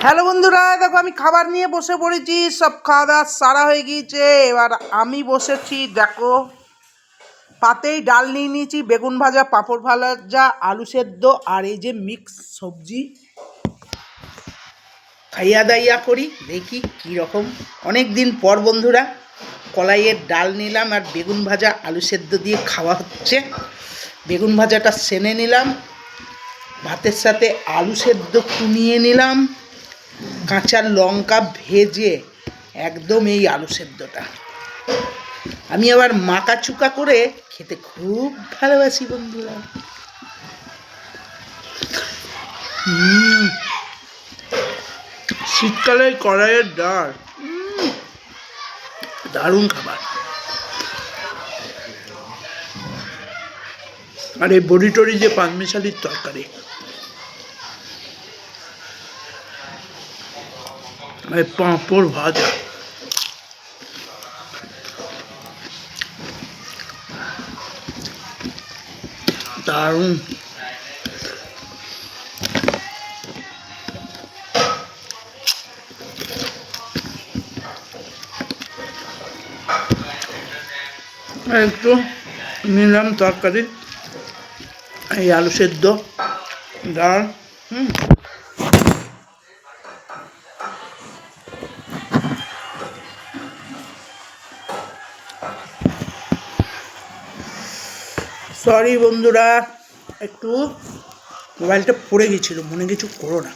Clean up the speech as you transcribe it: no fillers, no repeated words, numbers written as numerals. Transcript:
Hello বন্ধুরা, দেখো আমি খাবার নিয়ে বসে পড়েছি। সব খাওয়া দাওয়া সারা হয়ে গিয়েছে। এবার আমি বসেছি, দেখো পাতেই ডাল নিয়ে নিয়েছি, বেগুন ভাজা, পাঁপড় ভাজা, আলু সেদ্ধ আর এই যে মিক্স সবজি। খাইয়া দাইয়া করি, দেখি কীরকম। অনেক দিন পর বন্ধুরা কলাইয়ের ডাল নিলাম আর বেগুন ভাজা আলু সেদ্ধ দিয়ে খাওয়া হচ্ছে। বেগুন ভাজাটা সেনে নিলাম, ভাতের সাথে আলু সেদ্ধ কুনিয়ে নিলাম, কাঁচা লঙ্কা ভেজে একদম এই আলু সেদ্ধটা আমি আবার মাকা চুকা করে খেতে খুব ভালোবাসি বন্ধুরা। শীতকালে কড়াইয়ের ডাল দারুণ খাবার। আর এই বড়ি টড়ি যে পাঁচমিশালির তরকারি, পাঁপড় ভাজা, দারুণ। একটু নিলাম তরকারি, এই আলু সেদ্ধ, ডাল। সরি বন্ধুরা, একটু মোবাইলটা পড়ে গেছিলো, মনে কিছু করো না।